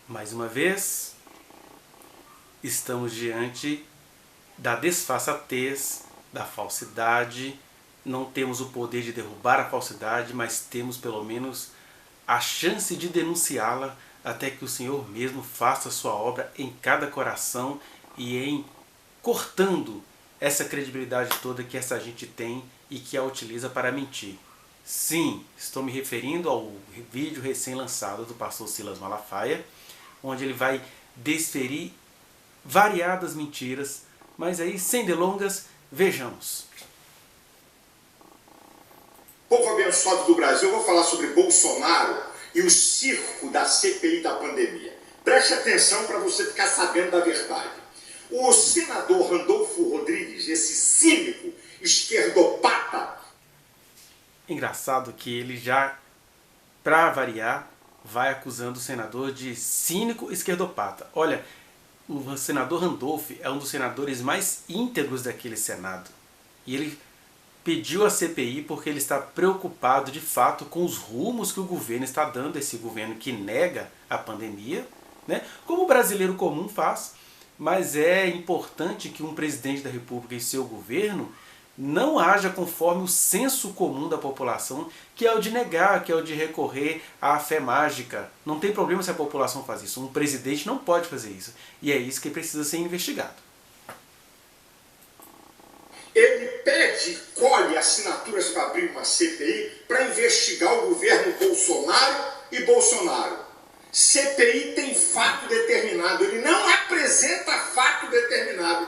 Mais uma vez, estamos diante da desfaçatez, da falsidade. Não temos o poder de derrubar a falsidade, mas temos pelo menos a chance de denunciá-la até que o Senhor mesmo faça a sua obra em cada coração e em cortando essa credibilidade toda que essa gente tem e que a utiliza para mentir. Sim, estou me referindo ao vídeo recém-lançado do pastor Silas Malafaia, onde ele vai desferir variadas mentiras, mas aí, sem delongas, vejamos. Povo abençoado do Brasil, eu vou falar sobre Bolsonaro e o circo da CPI da pandemia. Preste atenção para você ficar sabendo da verdade. O senador Randolfo Rodrigues, esse cínico esquerdopata... Engraçado que ele já, para variar, vai acusando o senador de cínico esquerdopata. Olha, o senador Randolph é um dos senadores mais íntegros daquele Senado. E ele pediu a CPI porque ele está preocupado de fato com os rumos que o governo está dando, esse governo que nega a pandemia, né? Como o brasileiro comum faz, mas é importante que um presidente da República e seu governo não haja conforme o senso comum da população, que é o de negar, que é o de recorrer à fé mágica. Não tem problema se a população faz isso. Um presidente não pode fazer isso. E é isso que precisa ser investigado. Ele pede, colhe assinaturas para abrir uma CPI para investigar o governo Bolsonaro e Bolsonaro. CPI tem fato determinado, ele não apresenta fato determinado.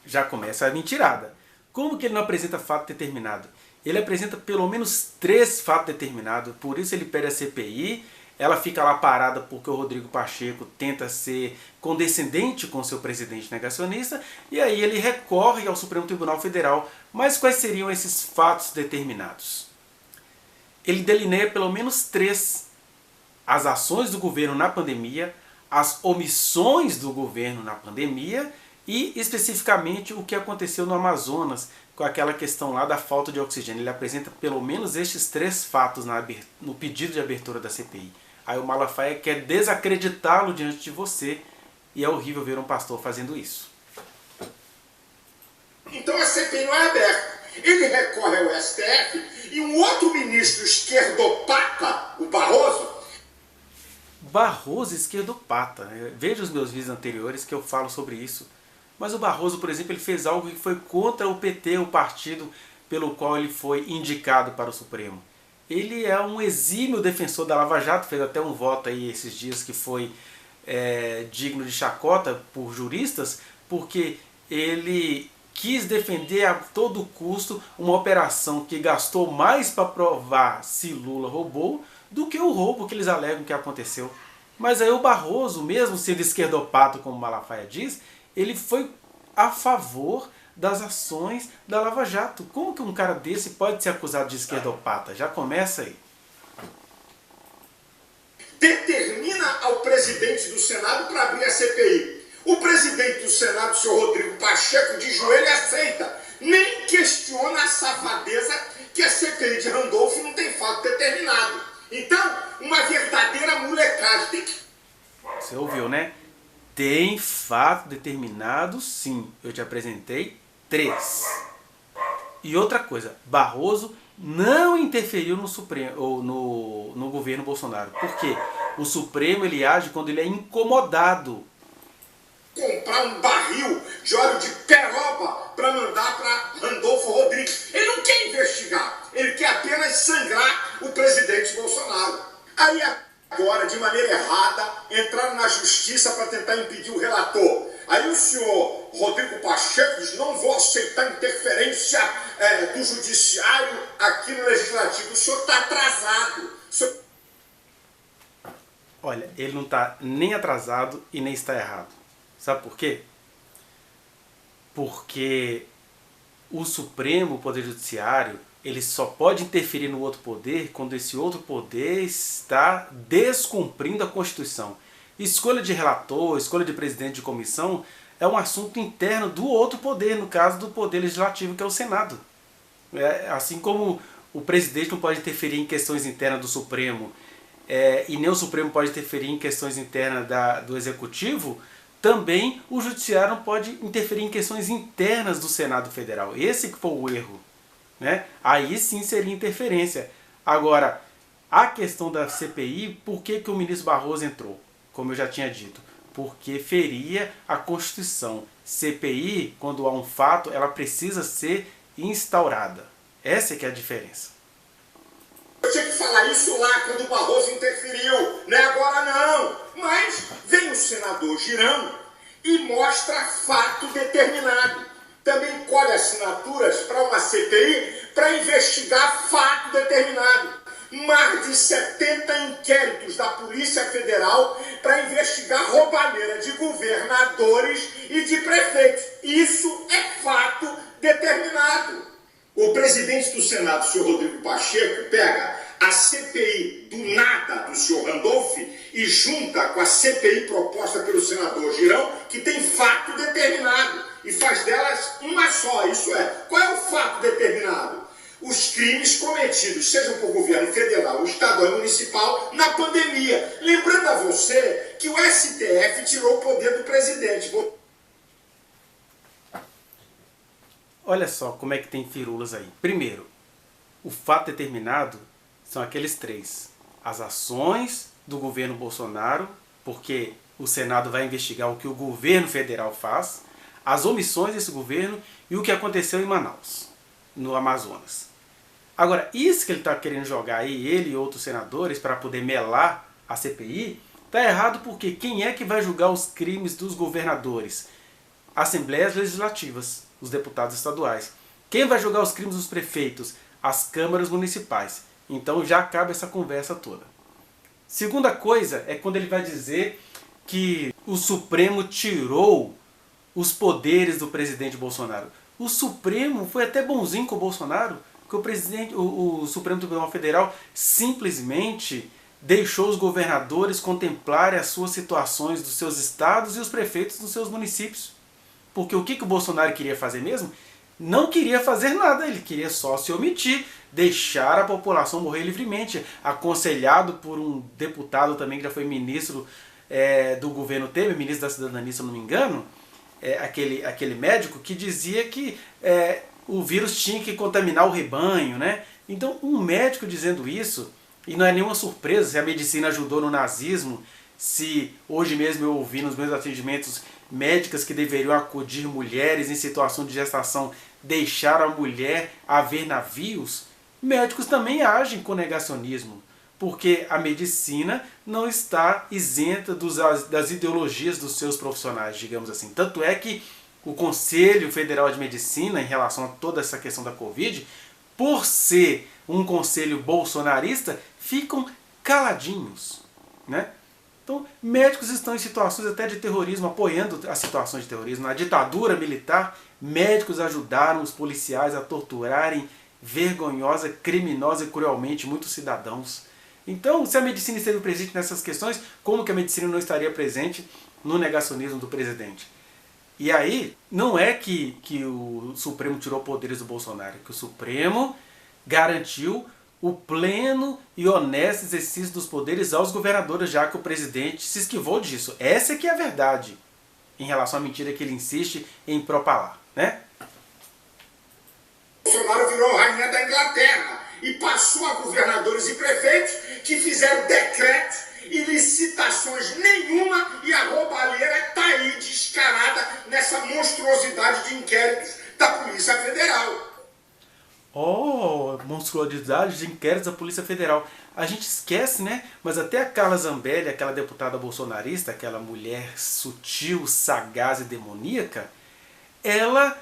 Já começa a mentirada. Como que ele não apresenta fato determinado? Ele apresenta pelo menos 3 fatos determinados, por isso ele pede a CPI, ela fica lá parada porque o Rodrigo Pacheco tenta ser condescendente com seu presidente negacionista, e aí ele recorre ao Supremo Tribunal Federal. Mas quais seriam esses fatos determinados? Ele delineia pelo menos 3. As ações do governo na pandemia, as omissões do governo na pandemia e especificamente o que aconteceu no Amazonas com aquela questão lá da falta de oxigênio. Ele apresenta pelo menos estes 3 fatos no pedido de abertura da CPI. Aí o Malafaia quer desacreditá-lo diante de você e é horrível ver um pastor fazendo isso. Então a CPI não é aberta. Ele recorre ao STF e um outro ministro esquerdopata, o Barroso esquerdopata. Veja os meus vídeos anteriores que eu falo sobre isso. Mas o Barroso, por exemplo, ele fez algo que foi contra o PT, o partido pelo qual ele foi indicado para o Supremo. Ele é um exímio defensor da Lava Jato, fez até um voto aí esses dias que foi digno de chacota por juristas, porque ele quis defender a todo custo uma operação que gastou mais para provar se Lula roubou do que o roubo que eles alegam que aconteceu. Mas aí o Barroso, mesmo sendo esquerdopata, como Malafaia diz, ele foi a favor das ações da Lava Jato. Como que um cara desse pode ser acusado de esquerdopata? Já começa aí. determina ao presidente do Senado para abrir a CPI. O presidente do Senado, o senhor Rodrigo Pacheco, de joelho aceita. Nem questiona a safadeza que a CPI de Randolph não tem fato determinado. Então, uma verdadeira molecagem. Você ouviu, né? Tem fato determinado, sim. Eu te apresentei 3. E outra coisa, Barroso não interferiu no Supremo ou no governo Bolsonaro. Por quê? O Supremo ele age quando ele é incomodado. Comprar um barril de óleo de peroba para mandar para Randolfo Rodrigues. Ele não quer investigar, ele quer apenas sangrar o presidente Bolsonaro. Aí agora, de maneira errada, entraram na justiça para tentar impedir o relator. Aí o senhor Rodrigo Pacheco diz: não vou aceitar interferência do judiciário aqui no legislativo. O senhor está atrasado. Olha, ele não está nem atrasado e nem está errado. Sabe por quê? Porque o Supremo, o Poder Judiciário, ele só pode interferir no outro poder quando esse outro poder está descumprindo a Constituição. Escolha de relator, escolha de presidente de comissão é um assunto interno do outro poder, no caso do Poder Legislativo, que é o Senado. Assim como o presidente não pode interferir em questões internas do Supremo, e nem o Supremo pode interferir em questões internas do Executivo, também o Judiciário não pode interferir em questões internas do Senado Federal. Esse que foi o erro, né? Aí sim seria interferência. Agora, a questão da CPI, por que o ministro Barroso entrou? Como eu já tinha dito, porque feria a Constituição. CPI, quando há um fato, ela precisa ser instaurada. Essa é que é a diferença. Eu tinha que falar isso lá quando o Barroso interferiu, não é agora não. Mas vem o senador Girão e mostra fato determinado. Também colhe assinaturas para uma CPI para investigar fato determinado. Mais de 70 inquéritos da Polícia Federal para investigar roubalheira de governadores e de prefeitos. Isso é fato determinado. O presidente do Senado, o senhor Rodrigo Pacheco, pega a CPI do nada do senhor Randolph e junta com a CPI proposta pelo senador Girão, que tem fato determinado, e faz delas uma só. Isso é, qual é o fato determinado? Os crimes cometidos, sejam por governo federal, estadual e municipal, na pandemia. Lembrando a você que o STF tirou o poder do presidente. Olha só como é que tem firulas aí. Primeiro, o fato determinado são aqueles três. As ações do governo Bolsonaro, porque o Senado vai investigar o que o governo federal faz, as omissões desse governo e o que aconteceu em Manaus, no Amazonas. Agora, isso que ele está querendo jogar aí, ele e outros senadores, para poder melar a CPI, está errado porque quem é que vai julgar os crimes dos governadores? Assembleias legislativas, os deputados estaduais. Quem vai julgar os crimes dos prefeitos? As câmaras municipais. Então já acaba essa conversa toda. Segunda coisa é quando ele vai dizer que o Supremo tirou os poderes do presidente Bolsonaro. O Supremo foi até bonzinho com o Bolsonaro, que o Supremo Tribunal Federal simplesmente deixou os governadores contemplarem as suas situações dos seus estados e os prefeitos dos seus municípios. Porque o que o Bolsonaro queria fazer mesmo? Não queria fazer nada, ele queria só se omitir, deixar a população morrer livremente, aconselhado por um deputado também que já foi ministro do governo Temer, ministro da Cidadania, se eu não me engano, aquele médico que dizia que o vírus tinha que contaminar o rebanho, né? Então, um médico dizendo isso, e não é nenhuma surpresa se a medicina ajudou no nazismo, se hoje mesmo eu ouvi nos meus atendimentos médicas que deveriam acudir mulheres em situação de gestação, deixar a mulher haver navios, médicos também agem com negacionismo, porque a medicina não está isenta das ideologias dos seus profissionais, digamos assim. Tanto é que o Conselho Federal de Medicina, em relação a toda essa questão da Covid, por ser um conselho bolsonarista, ficam caladinhos, né? Então, médicos estão em situações até de terrorismo, apoiando as situações de terrorismo. Na ditadura militar, médicos ajudaram os policiais a torturarem vergonhosa, criminosa e cruelmente muitos cidadãos. Então, se a medicina esteve presente nessas questões, como que a medicina não estaria presente no negacionismo do presidente? E aí, não é que o Supremo tirou poderes do Bolsonaro, que o Supremo garantiu o pleno e honesto exercício dos poderes aos governadores, já que o presidente se esquivou disso. Essa é que é a verdade, em relação à mentira que ele insiste em propalar, né? Bolsonaro virou rainha da Inglaterra e passou a governadores e prefeitos que fizeram decretos e licitações nenhuma, e a roubalheira está aí descarada nessa monstruosidade de inquéritos da Polícia Federal. Oh, monstruosidade de inquéritos da Polícia Federal. A gente esquece, né? Mas até a Carla Zambelli, aquela deputada bolsonarista, aquela mulher sutil, sagaz e demoníaca, ela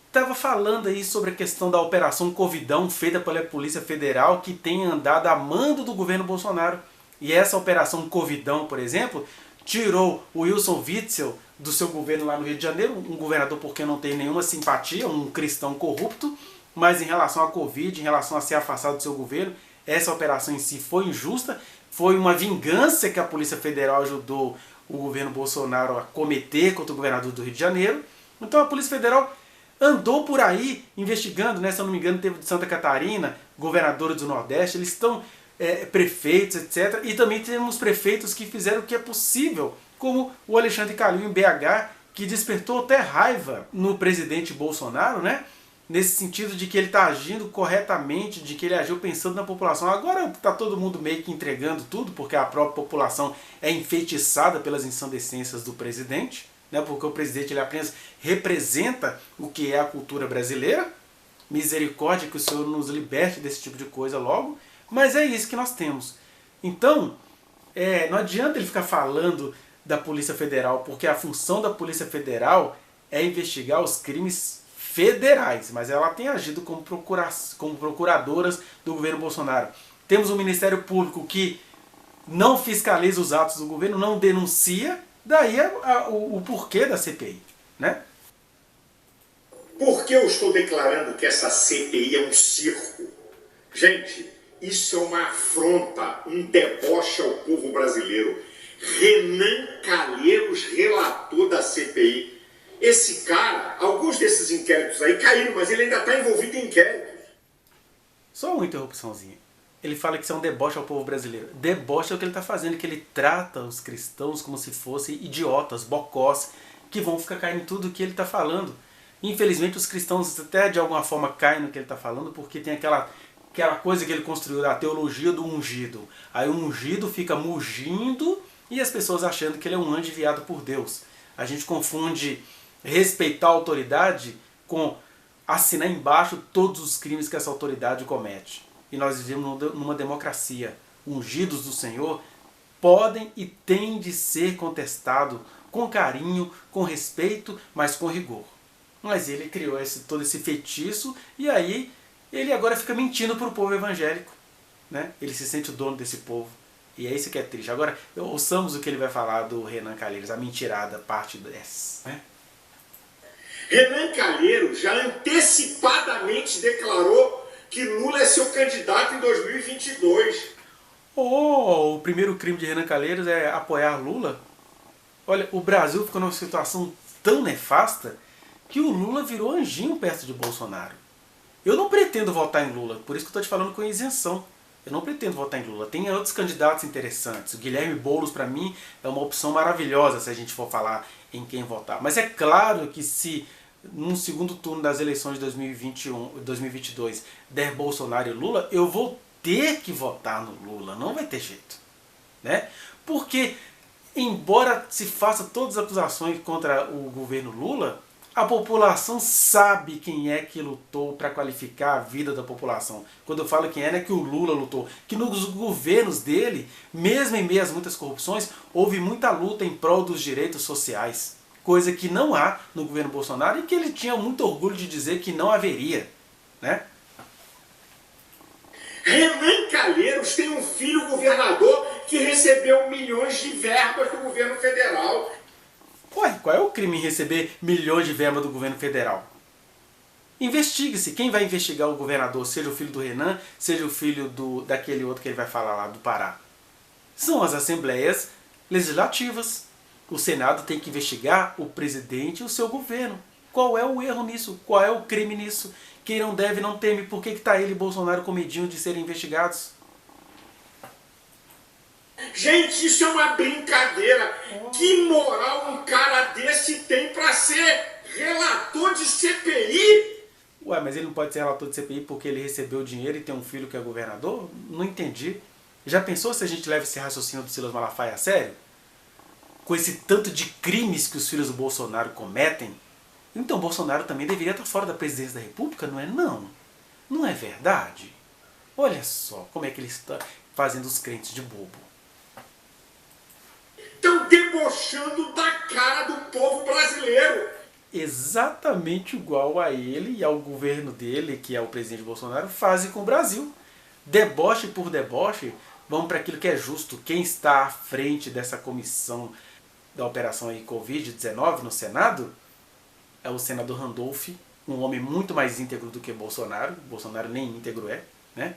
estava falando aí sobre a questão da Operação Covidão feita pela Polícia Federal, que tem andado a mando do governo Bolsonaro. E essa Operação Covidão, por exemplo, tirou o Wilson Witzel do seu governo lá no Rio de Janeiro, um governador por quem não tem nenhuma simpatia, um cristão corrupto, mas em relação à Covid, em relação a ser afastado do seu governo, essa operação em si foi injusta, foi uma vingança que a Polícia Federal ajudou o governo Bolsonaro a cometer contra o governador do Rio de Janeiro. Então a Polícia Federal andou por aí investigando, né? Se eu não me engano, teve de Santa Catarina, governadores do Nordeste, eles estão prefeitos, etc. E também temos prefeitos que fizeram o que é possível, como o Alexandre Calil em BH, que despertou até raiva no presidente Bolsonaro, né? Nesse sentido de que ele está agindo corretamente, de que ele agiu pensando na população. Agora está todo mundo meio que entregando tudo, porque a própria população é enfeitiçada pelas ensandecências do presidente, né? Porque o presidente ele apenas representa o que é a cultura brasileira. Misericórdia, que o Senhor nos liberte desse tipo de coisa logo. Mas é isso que nós temos. Então, não adianta ele ficar falando da Polícia Federal, porque a função da Polícia Federal é investigar os crimes federais, mas ela tem agido como procuradoras do governo Bolsonaro. Temos um Ministério Público que não fiscaliza os atos do governo, não denuncia, daí o porquê da CPI, né? Por que eu estou declarando que essa CPI é um circo? Gente, isso é uma afronta, um deboche ao povo brasileiro. Renan Calheiros, relator da CPI. Esse cara, alguns desses inquéritos aí caíram, mas ele ainda está envolvido em inquéritos. Só uma interrupçãozinha. Ele fala que isso é um deboche ao povo brasileiro. Deboche é o que ele está fazendo, que ele trata os cristãos como se fossem idiotas, bocós, que vão ficar caindo em tudo o que ele está falando. Infelizmente os cristãos até de alguma forma caem no que ele está falando, porque tem aquela coisa que ele construiu da teologia do ungido. Aí o ungido fica mugindo e as pessoas achando que ele é um anjo enviado por Deus. A gente confunde respeitar a autoridade com assinar embaixo todos os crimes que essa autoridade comete. E nós vivemos numa democracia. Ungidos do Senhor podem e têm de ser contestados com carinho, com respeito, mas com rigor. Mas ele criou todo esse feitiço e aí ele agora fica mentindo para o povo evangélico, né? Ele se sente o dono desse povo. E é isso que é triste. Agora, ouçamos o que ele vai falar do Renan Calheiros, a mentirada, parte 10. Né? Renan Calheiros já antecipadamente declarou que Lula é seu candidato em 2022. O primeiro crime de Renan Calheiros é apoiar Lula? Olha, o Brasil ficou numa situação tão nefasta que o Lula virou anjinho perto de Bolsonaro. Eu não pretendo votar em Lula, por isso que eu estou te falando com isenção. Eu não pretendo votar em Lula. Tem outros candidatos interessantes. O Guilherme Boulos, para mim, é uma opção maravilhosa se a gente for falar em quem votar. Mas é claro que se num segundo turno das eleições de 2022 der Bolsonaro e Lula, eu vou ter que votar no Lula. Não vai ter jeito. Né? Porque, embora se faça todas as acusações contra o governo Lula, a população sabe quem é que lutou para qualificar a vida da população. Quando eu falo quem é, não é que o Lula lutou. Que nos governos dele, mesmo em meio às muitas corrupções, houve muita luta em prol dos direitos sociais. Coisa que não há no governo Bolsonaro e que ele tinha muito orgulho de dizer que não haveria. Né? Renan Calheiros tem um filho governador que recebeu milhões de verbas do governo federal. Ué, qual é o crime em receber milhões de verbas do governo federal? Investigue-se. Quem vai investigar o governador, seja o filho do Renan, seja o filho daquele outro que ele vai falar lá do Pará? São as assembleias legislativas. O Senado tem que investigar o presidente e o seu governo. Qual é o erro nisso? Qual é o crime nisso? Quem não deve não teme. Por que está ele e Bolsonaro com medinho de serem investigados? Gente, isso é uma brincadeira. Que moral um cara desse tem para ser relator de CPI? Ué, mas ele não pode ser relator de CPI porque ele recebeu dinheiro e tem um filho que é governador? Não entendi. Já pensou se a gente leva esse raciocínio do Silas Malafaia a sério? Com esse tanto de crimes que os filhos do Bolsonaro cometem? Então Bolsonaro também deveria estar fora da presidência da República, não é não? Não é verdade? Olha só como é que ele está fazendo os crentes de bobo. Estão debochando da cara do povo brasileiro. Exatamente igual a ele e ao governo dele, que é o presidente Bolsonaro, fazem com o Brasil. Deboche por deboche, vamos para aquilo que é justo. Quem está à frente dessa comissão da operação aí Covid-19 no Senado é o senador Randolph, um homem muito mais íntegro do que Bolsonaro. Bolsonaro nem íntegro é, né?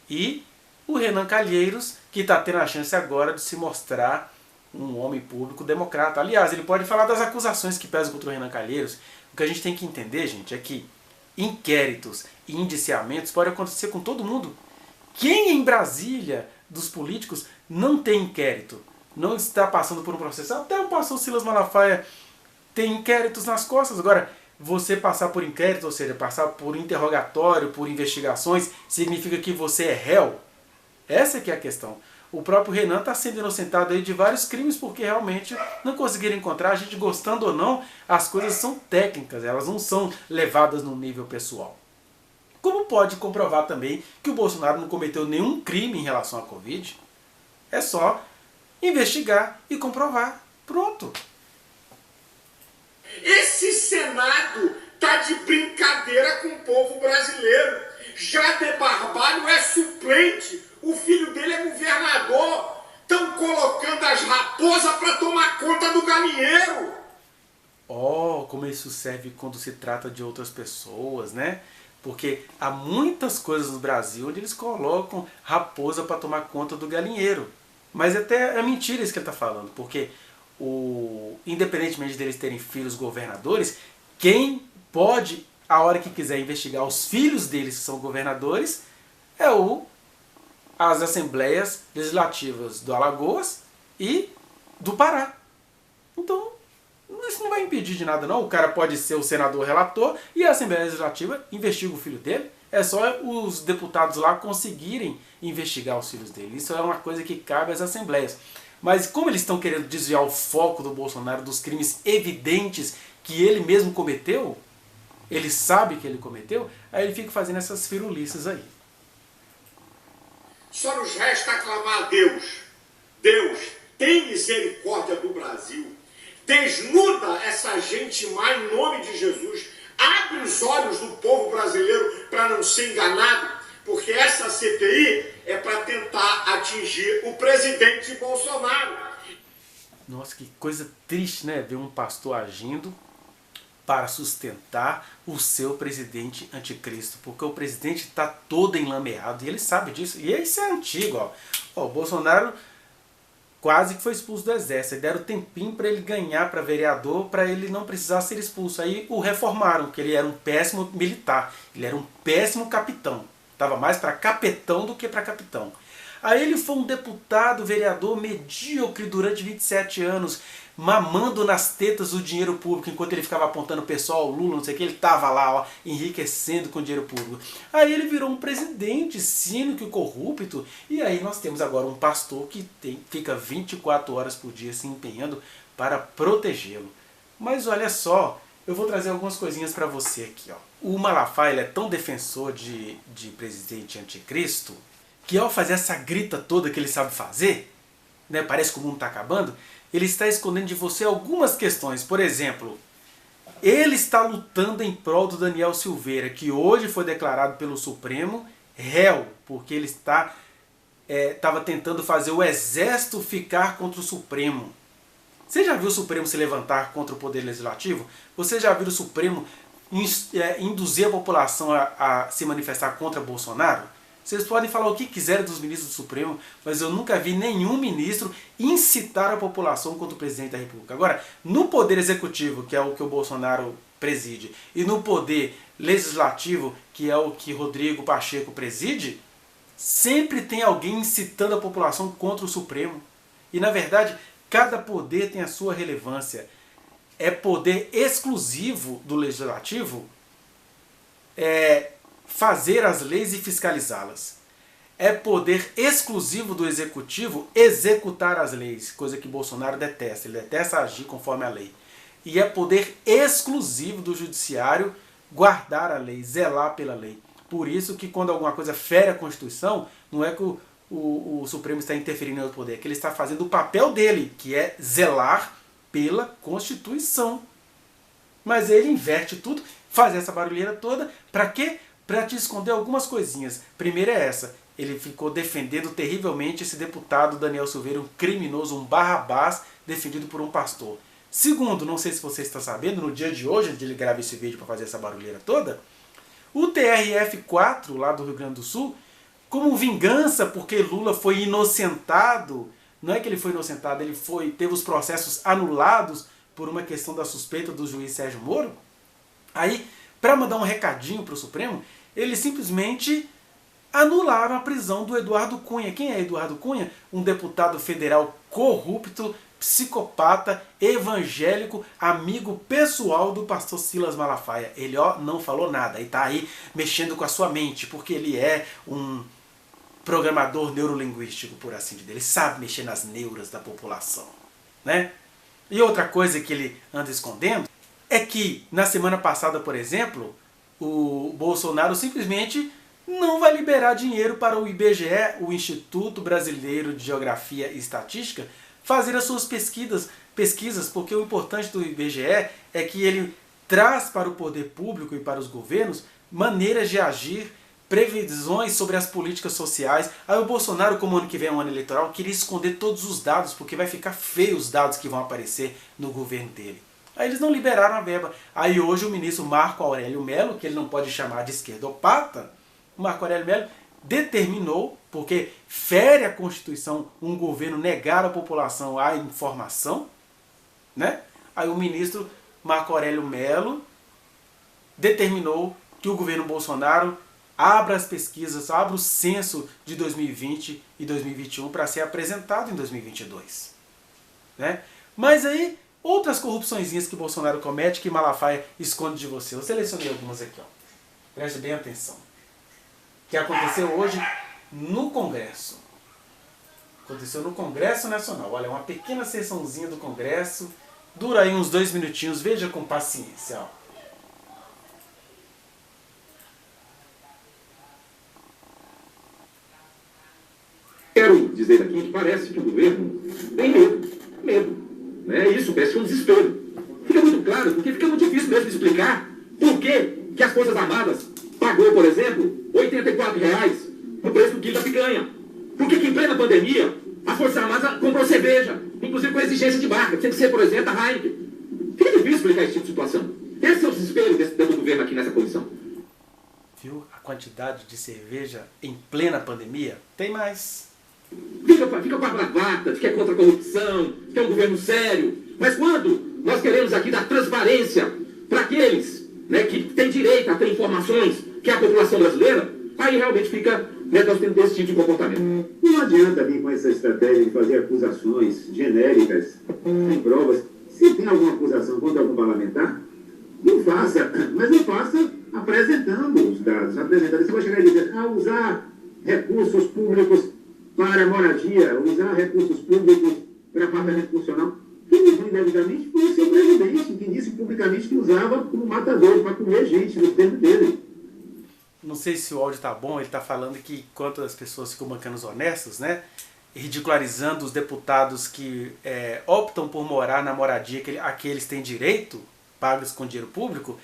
E o Renan Calheiros, que está tendo a chance agora de se mostrar um homem público democrata. Aliás, ele pode falar das acusações que pesam contra o Renan Calheiros. O que a gente tem que entender, gente, é que inquéritos e indiciamentos podem acontecer com todo mundo. Quem em Brasília, dos políticos, não tem inquérito, não está passando por um processo? Até o pastor Silas Malafaia tem inquéritos nas costas. Agora, você passar por inquérito, ou seja, passar por interrogatório, por investigações, significa que você é réu? Essa que é a questão. O próprio Renan está sendo inocentado aí de vários crimes porque realmente não conseguiram encontrar. A gente, gostando ou não, as coisas são técnicas, elas não são levadas no nível pessoal. Como pode comprovar também que o Bolsonaro não cometeu nenhum crime em relação à Covid? É só investigar e comprovar. Pronto. Esse Senado tá de brincadeira com o povo brasileiro. Jader Barbalho é suplente, o filho dele é governador. Estão colocando as raposas para tomar conta do galinheiro. Oh, como isso serve quando se trata de outras pessoas, né? Porque há muitas coisas no Brasil onde eles colocam raposa para tomar conta do galinheiro. Mas até é mentira isso que ele está falando, porque independentemente deles terem filhos governadores, quem pode, a hora que quiser, investigar os filhos deles que são governadores é as assembleias legislativas do Alagoas e do Pará. Então, isso não vai impedir de nada não. O cara pode ser o senador relator e a Assembleia Legislativa investiga o filho dele. É só os deputados lá conseguirem investigar os filhos dele. Isso é uma coisa que cabe às assembleias. Mas como eles estão querendo desviar o foco do Bolsonaro dos crimes evidentes que ele mesmo cometeu, ele sabe que ele cometeu, aí ele fica fazendo essas firulices aí. Só nos resta aclamar a Deus. Deus, tem misericórdia do Brasil. Desnuda essa gente má em nome de Jesus. Abre os olhos do povo brasileiro para não ser enganado, porque essa CPI é para tentar atingir o presidente Bolsonaro. Nossa, que coisa triste, né? Ver um pastor agindo para sustentar o seu presidente anticristo, porque o presidente está todo enlameado e ele sabe disso. E isso é antigo, ó. O Bolsonaro quase que foi expulso do exército. Deram tempinho para ele ganhar para vereador, para ele não precisar ser expulso. Aí o reformaram, porque ele era um péssimo militar, ele era um péssimo capitão. Estava mais para capetão do que para capitão. Aí ele foi um deputado, vereador medíocre durante 27 anos, mamando nas tetas do dinheiro público, enquanto ele ficava apontando o pessoal, Lula, não sei o que, ele estava lá, ó, enriquecendo com dinheiro público. Aí ele virou um presidente cínico e corrupto, e aí nós temos agora um pastor que fica 24 horas por dia se empenhando para protegê-lo. Mas olha só, eu vou trazer algumas coisinhas para você aqui, ó. O Malafaia, ele é tão defensor de presidente anticristo, que ao fazer essa grita toda que ele sabe fazer, né, parece que o mundo está acabando, ele está escondendo de você algumas questões. Por exemplo, ele está lutando em prol do Daniel Silveira, que hoje foi declarado pelo Supremo réu, porque ele estava tentando fazer o exército ficar contra o Supremo. Você já viu o Supremo se levantar contra o Poder Legislativo? Você já viu o Supremo induzir a população a se manifestar contra Bolsonaro? Vocês podem falar o que quiserem dos ministros do Supremo, mas eu nunca vi nenhum ministro incitar a população contra o presidente da República. Agora, no Poder Executivo, que é o que o Bolsonaro preside, e no Poder Legislativo, que é o que Rodrigo Pacheco preside, sempre tem alguém incitando a população contra o Supremo. E, na verdade, cada poder tem a sua relevância. É poder exclusivo do Legislativo fazer as leis e fiscalizá-las. É poder exclusivo do Executivo executar as leis, coisa que Bolsonaro detesta. Ele detesta agir conforme a lei. E é poder exclusivo do Judiciário guardar a lei, zelar pela lei. Por isso que quando alguma coisa fere a Constituição, não é que o Supremo está interferindo em outro poder, é que ele está fazendo o papel dele, que é zelar pela Constituição. Mas ele inverte tudo, faz essa barulheira toda, para quê? Para te esconder algumas coisinhas. Primeiro é essa, ele ficou defendendo terrivelmente esse deputado Daniel Silveira, um criminoso, um Barrabás, defendido por um pastor. Segundo, não sei se você está sabendo, no dia de hoje, onde ele grava esse vídeo para fazer essa barulheira toda, o TRF4, lá do Rio Grande do Sul, como vingança porque Lula foi inocentado, não é que ele foi inocentado, ele teve os processos anulados por uma questão da suspeita do juiz Sérgio Moro, aí, para mandar um recadinho para o Supremo, ele simplesmente anularam a prisão do Eduardo Cunha. Quem é Eduardo Cunha? Um deputado federal corrupto, psicopata, evangélico, amigo pessoal do pastor Silas Malafaia. Ele não falou nada e está aí mexendo com a sua mente, porque ele é um programador neurolinguístico, por assim dizer. Ele sabe mexer nas neuras da população, né? E outra coisa que ele anda escondendo é que na semana passada, por exemplo, o Bolsonaro simplesmente não vai liberar dinheiro para o IBGE, o Instituto Brasileiro de Geografia e Estatística, fazer as suas pesquisas, porque o importante do IBGE é que ele traz para o poder público e para os governos maneiras de agir, previsões sobre as políticas sociais. Aí o Bolsonaro, como ano que vem é um ano eleitoral, queria esconder todos os dados, porque vai ficar feio os dados que vão aparecer no governo dele. Aí eles não liberaram a verba. Aí hoje o ministro Marco Aurélio Mello, que ele não pode chamar de esquerdopata, o Marco Aurélio Mello determinou, porque fere a Constituição um governo negar à população a informação, né? Aí o ministro Marco Aurélio Mello determinou que o governo Bolsonaro abra as pesquisas, abra o censo de 2020 e 2021 para ser apresentado em 2022. Né? Mas aí, outras corrupçõezinhas que Bolsonaro comete, que Malafaia esconde de você. Eu selecionei algumas aqui. Ó. Preste bem atenção. Que aconteceu hoje no Congresso. Aconteceu no Congresso Nacional. Olha, uma pequena sessãozinha do Congresso. Dura aí uns 2 minutinhos. Veja com paciência. Ó. Quero dizer aqui que parece que o governo tem medo, né? Isso parece um desespero. Fica muito claro, porque fica muito difícil mesmo de explicar por que as Forças Armadas pagou, por exemplo, R$ 84 no preço do quilo da picanha. Por que em plena pandemia as Forças Armadas comprou cerveja, inclusive com exigência de marca, tinha que ser, por exemplo, a Heineken. Fica difícil explicar esse tipo de situação. Esse é o desespero do governo aqui nessa condição. Viu a quantidade de cerveja em plena pandemia? Tem mais. Fica com a bravata de que é contra a corrupção, que é um governo sério. Mas quando nós queremos aqui dar transparência para aqueles, né, que têm direito a ter informações, que é a população brasileira, aí realmente fica, né, nós temos esse tipo de comportamento. Não adianta vir com essa estratégia de fazer acusações genéricas, sem provas. Se tem alguma acusação contra algum parlamentar, não faça, mas não faça apresentando os dados. Apresentando, você vai chegar e dizer, usar recursos públicos para moradia, usar recursos públicos para apartamento funcional. Quem usou indevidamente foi o seu presidente, que disse publicamente que usava como matador, para comer gente no tempo dele. Não sei se o áudio está bom, ele está falando que enquanto as pessoas ficam bancando os honestos, né, ridicularizando os deputados que optam por morar na moradia a que eles têm direito, pagos com dinheiro público,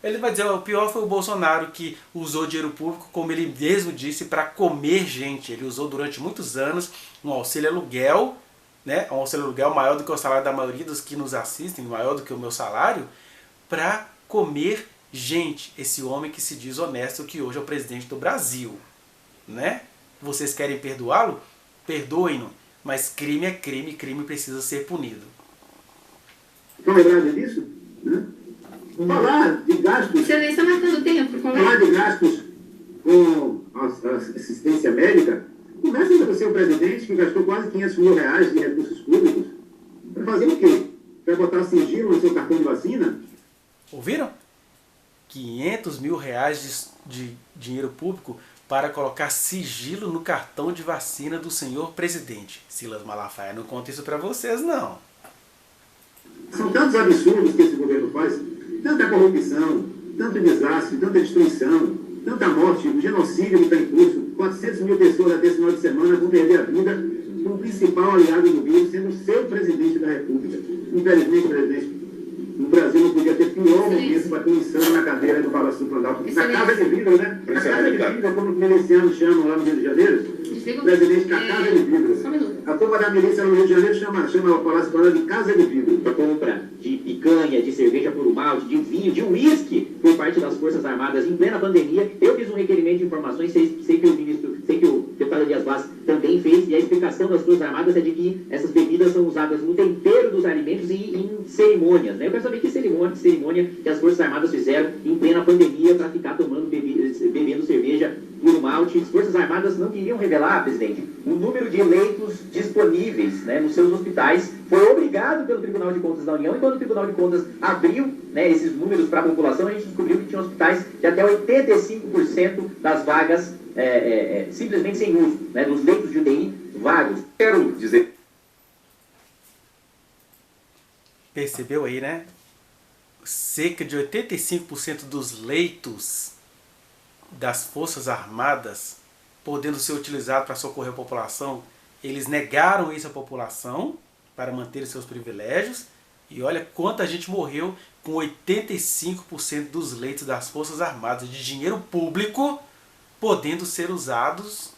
ele vai dizer, o pior foi o Bolsonaro que usou dinheiro público, como ele mesmo disse, para comer gente. Ele usou durante muitos anos um auxílio aluguel, né, um auxílio aluguel maior do que o salário da maioria dos que nos assistem, maior do que o meu salário, para comer gente. Esse homem que se diz honesto, que hoje é o presidente do Brasil. Né? Vocês querem perdoá-lo? Perdoem-no. Mas crime é crime, crime precisa ser punido. Estão lembrados disso? Né? Falar de gastos... Você nem está marcando tempo. Falar de gastos com a assistência médica, começa com o seu presidente, que gastou quase R$500 mil de recursos públicos, para fazer o quê? Para botar sigilo no seu cartão de vacina? Ouviram? R$500 mil de dinheiro público para colocar sigilo no cartão de vacina do senhor presidente. Silas Malafaia, não conta isso para vocês, não. São tantos absurdos que esse governo faz, tanta corrupção, tanto desastre, tanta destruição, tanta morte, o genocídio que está em curso, 400 mil pessoas até esse final de semana vão perder a vida com o principal aliado do vírus sendo o seu presidente da República. Infelizmente, presidente, no Brasil não podia ter pior momento para ter um insano na cadeira do Palácio do Planalto. Na casa de vidro, né? Na casa de vidro, como os milicianos chamam lá no Rio de Janeiro. O presidente com a casa de vidro. A turma da milícia no Rio de Janeiro chama o Palácio do Planalto de casa de vidro. A compra de picanha, de cerveja por um malte, de vinho, de uísque por parte das Forças Armadas em plena pandemia. Eu fiz um requerimento de informações, sei que o deputado Elias Vaz também fez, e a explicação das Forças Armadas é de que essas bebidas são usadas no tempero dos alimentos e em cerimônias, né? Eu quero saber que cerimônia que as Forças Armadas fizeram em plena pandemia para ficar tomando bebendo cerveja seguro malte, as Forças Armadas não queriam revelar, presidente, o número de leitos disponíveis, né, nos seus hospitais. Foi obrigado pelo Tribunal de Contas da União, e quando o Tribunal de Contas abriu, né, esses números para a população, a gente descobriu que tinha hospitais de até 85% das vagas simplesmente sem uso, né, dos leitos de UTI vagos. Quero dizer... Percebeu aí, né? Cerca de 85% dos leitos das Forças Armadas podendo ser utilizados para socorrer a população, eles negaram isso à população para manter seus privilégios. E olha quanta gente morreu com 85% dos leitos das Forças Armadas de dinheiro público podendo ser usados,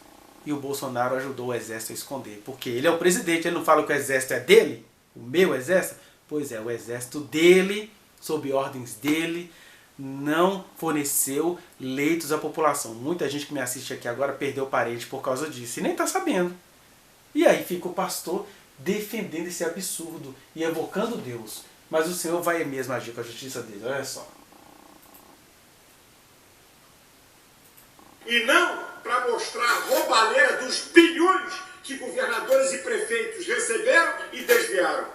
e o Bolsonaro ajudou o exército a esconder. Porque ele é o presidente, ele não fala que o exército é dele, o meu exército? Pois é, o exército dele, sob ordens dele, não forneceu leitos à população. Muita gente que me assiste aqui agora perdeu parente por causa disso e nem está sabendo. E aí fica o pastor defendendo esse absurdo e evocando Deus. Mas o Senhor vai mesmo agir com a justiça dele, olha só. E não para mostrar a roubalheira dos bilhões que governadores e prefeitos receberam e desviaram.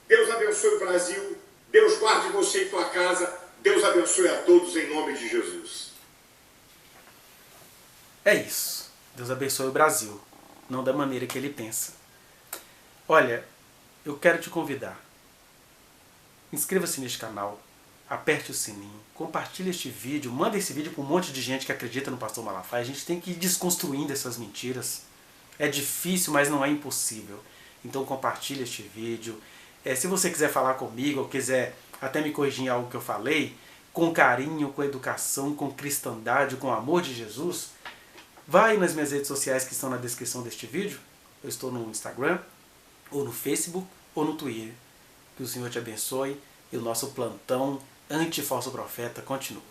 Deus abençoe o Brasil, Deus guarde você e tua casa, Deus abençoe a todos em nome de Jesus. É isso. Deus abençoe o Brasil, não da maneira que ele pensa. Olha, eu quero te convidar. Inscreva-se neste canal, aperte o sininho, compartilhe este vídeo, manda esse vídeo para um monte de gente que acredita no Pastor Malafaia. A gente tem que ir desconstruindo essas mentiras. É difícil, mas não é impossível. Então compartilhe este vídeo. Se você quiser falar comigo, ou quiser até me corrigir em algo que eu falei, com carinho, com educação, com cristandade, com amor de Jesus, vai nas minhas redes sociais que estão na descrição deste vídeo. Eu estou no Instagram, ou no Facebook, ou no Twitter. Que o Senhor te abençoe e o nosso plantão anti-falso profeta continua.